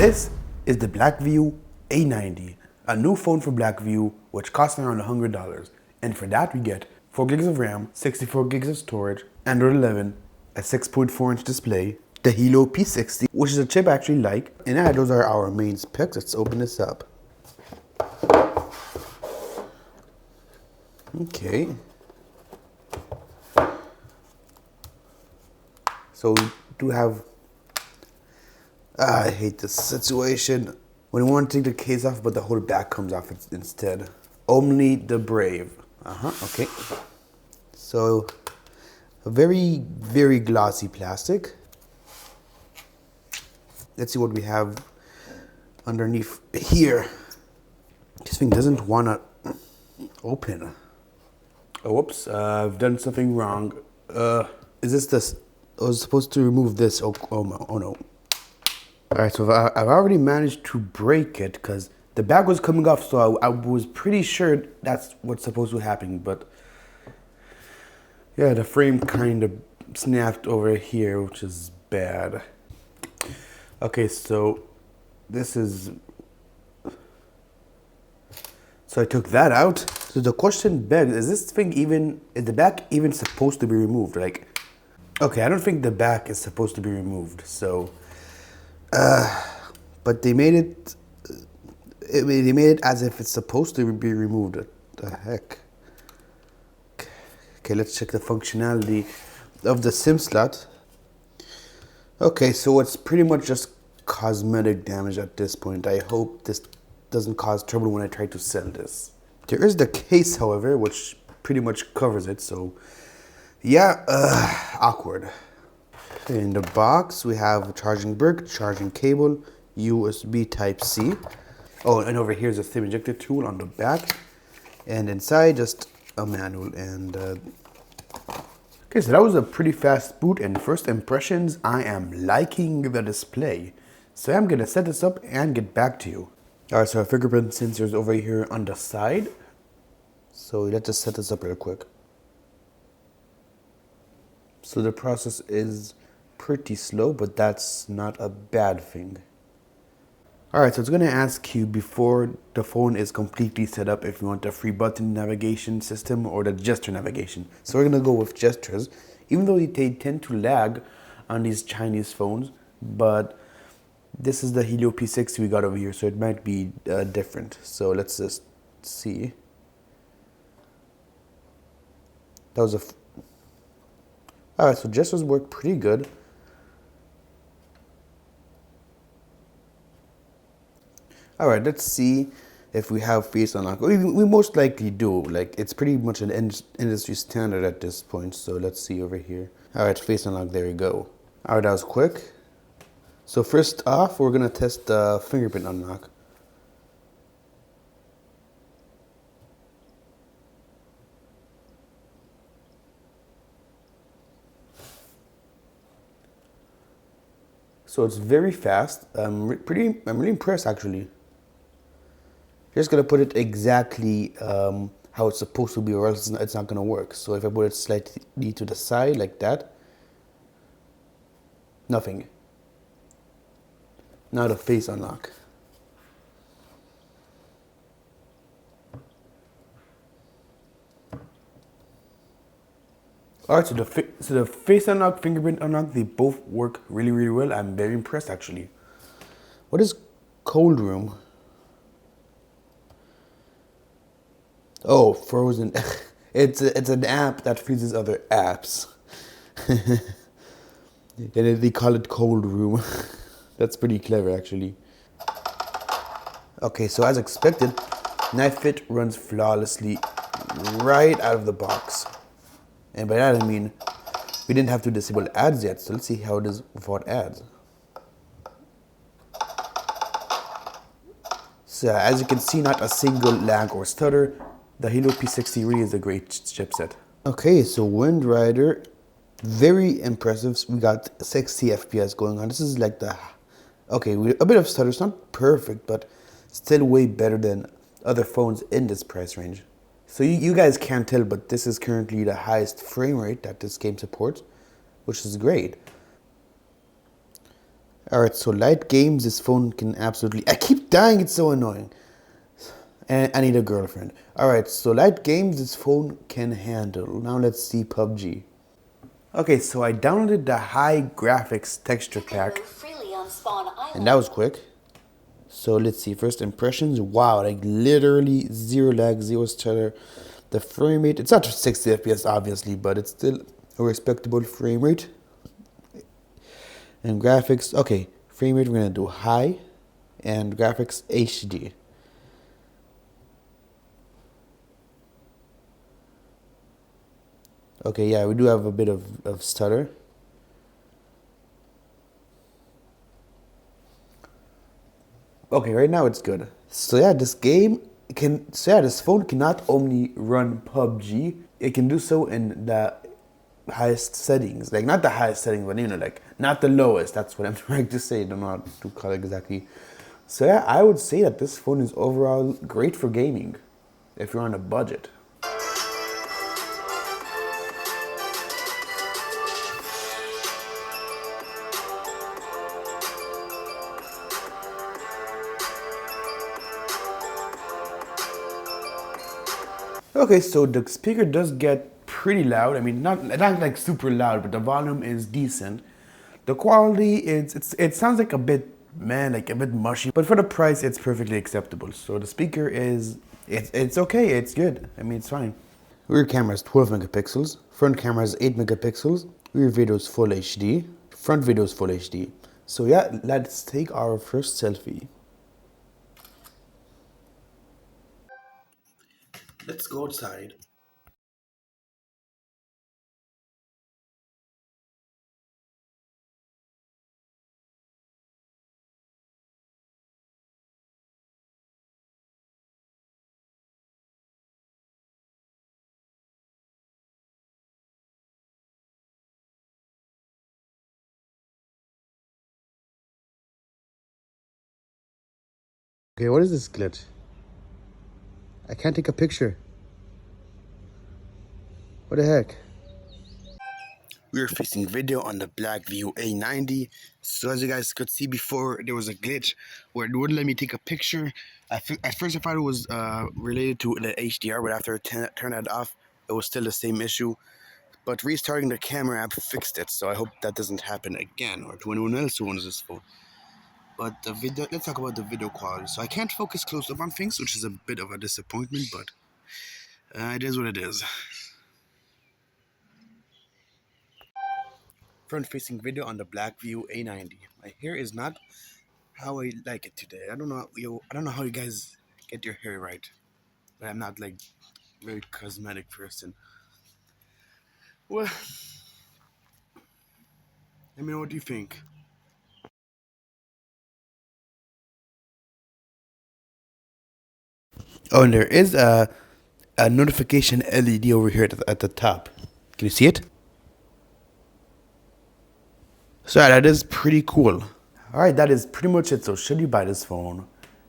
This is the Blackview A90, a new phone for Blackview which costs around $100. And for that we get 4 gigs of RAM, 64 gigs of storage, Android 11, a 6.4-inch display, the Helio P60, which is a chip I actually like, and those are our main specs. Let's open this up. Okay. So we do have, I hate this situation. When you want to take the case off, but the whole back comes off instead. Only the brave. Okay. So, a very, very glossy plastic. Let's see what we have underneath here. This thing doesn't want to open. Oh, whoops, I've done something wrong. Is this? I was supposed to remove this. Oh no. Alright, so I've already managed to break it because the back was coming off, so I was pretty sure that's what's supposed to happen, but yeah, the frame kind of snapped over here, which is bad. Okay, so this is... So I took that out. So the question begs, is the back even supposed to be removed? Like, okay, I don't think the back is supposed to be removed, so... but they made it, they made it as if it's supposed to be removed. What the heck? Okay, let's check the functionality of the SIM slot. Okay, so it's pretty much just cosmetic damage at this point. I hope this doesn't cause trouble when I try to sell this. There is the case, however, which pretty much covers it, so yeah, awkward. In the box, we have a charging brick, charging cable, USB Type-C. Oh, and over here is a SIM ejector tool on the back. And inside, just a manual. And okay, so that was a pretty fast boot. And first impressions, I am liking the display. So I'm gonna set this up and get back to you. All right, so our fingerprint sensor is over here on the side. So let's just set this up real quick. So the process is pretty slow, but that's not a bad thing. Alright, so it's going to ask you before the phone is completely set up if you want the free button navigation system or the gesture navigation. So we're going to go with gestures, even though they tend to lag on these Chinese phones, but this is the Helio P60 we got over here, so it might be different. So let's just see. That was a... Alright, so gestures work pretty good. Alright, let's see if we have face unlock. We most likely do. Like, it's pretty much an industry standard at this point. So let's see over here. Alright, face unlock, there we go. Alright, that was quick. So first off, we're gonna test the fingerprint unlock. So it's very fast. I'm really impressed actually. Just gonna put it exactly how it's supposed to be, or else it's not gonna work. So if I put it slightly to the side like that, nothing. Now the face unlock. Alright, so the face unlock, fingerprint unlock, they both work really, really well. I'm very impressed actually. What is cold room? Oh, frozen. It's an app that freezes other apps. And they call it cold room. That's pretty clever actually. Okay, so as expected, Knife Fit runs flawlessly right out of the box. And by that I mean, we didn't have to disable ads yet, so let's see how it is without ads. So as you can see, not a single lag or stutter. The Helio P60 really is a great chipset. Okay, so Wind Rider, very impressive. We got 60 FPS going on. This is like the, okay, a bit of stutter. It's not perfect, but still way better than other phones in this price range. So you guys can't tell, but this is currently the highest frame rate that this game supports, which is great. Alright, so light games, this phone can absolutely... I keep dying, it's so annoying. And I need a girlfriend. Alright, so light games, this phone can handle. Now let's see PUBG. Okay, so I downloaded the high graphics texture pack. And that was quick. So let's see, first impressions. Wow, like literally zero lag, zero stutter. The frame rate, it's not 60 FPS obviously, but it's still a respectable frame rate. And graphics, okay, frame rate we're gonna do high, and graphics HD. Okay, yeah, we do have a bit of stutter. Okay, right now it's good. So yeah, this phone can not only run PUBG, it can do so in the highest settings. Like not the highest settings, but you know, like not the lowest. That's what I'm trying to say. I don't know how to call it exactly. So yeah, I would say that this phone is overall great for gaming, if you're on a budget. Okay, so the speaker does get pretty loud. I mean, not like super loud, but the volume is decent. The quality it sounds like a bit like a bit mushy, but for the price, it's perfectly acceptable. So the speaker it's okay, it's good. I mean, it's fine. Rear camera is 12 megapixels. Front camera is 8 megapixels. Rear video is full HD. Front video is full HD. So yeah, let's take our first selfie. Let's go outside. Okay, what is this glitch? I can't take a picture. What the heck? We were facing video on the Blackview A90. So as you guys could see before, there was a glitch where it wouldn't let me take a picture. At first I thought it was related to the HDR, but after I turned it off, it was still the same issue. But restarting the camera app fixed it, so I hope that doesn't happen again or to anyone else who owns this phone. But the video, let's talk about the video quality. So I can't focus close up on things, which is a bit of a disappointment, but it is what it is. Front-facing video on the Blackview A90. My hair is not how I like it today. I don't know how you guys get your hair right, but I'm not like very cosmetic person. Well, let me know what you think. Oh, and there is a notification LED over here at the top. Can you see it? So yeah, that is pretty cool. Alright, that is pretty much it. So should you buy this phone?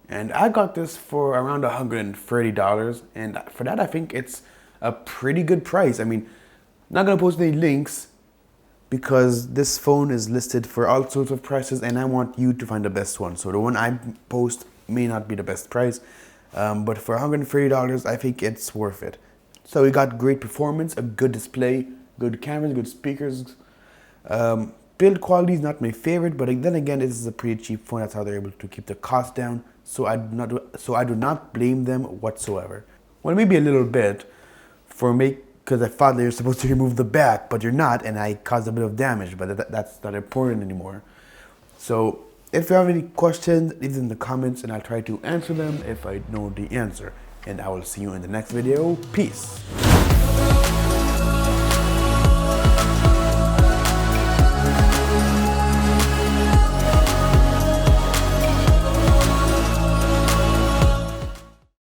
And I got this for around $130. And for that, I think it's a pretty good price. I mean, I'm not going to post any links because this phone is listed for all sorts of prices and I want you to find the best one. So the one I post may not be the best price. But for $130, I think it's worth it. So we got great performance, a good display, good cameras, good speakers. Build quality is not my favorite, but then again, this is a pretty cheap phone. That's how they're able to keep the cost down. So I do not blame them whatsoever. Well, maybe a little bit because I thought they were supposed to remove the back, but you're not, and I caused a bit of damage. But that's not important anymore. So if you have any questions, leave them in the comments, and I'll try to answer them if I know the answer. And I will see you in the next video. Peace.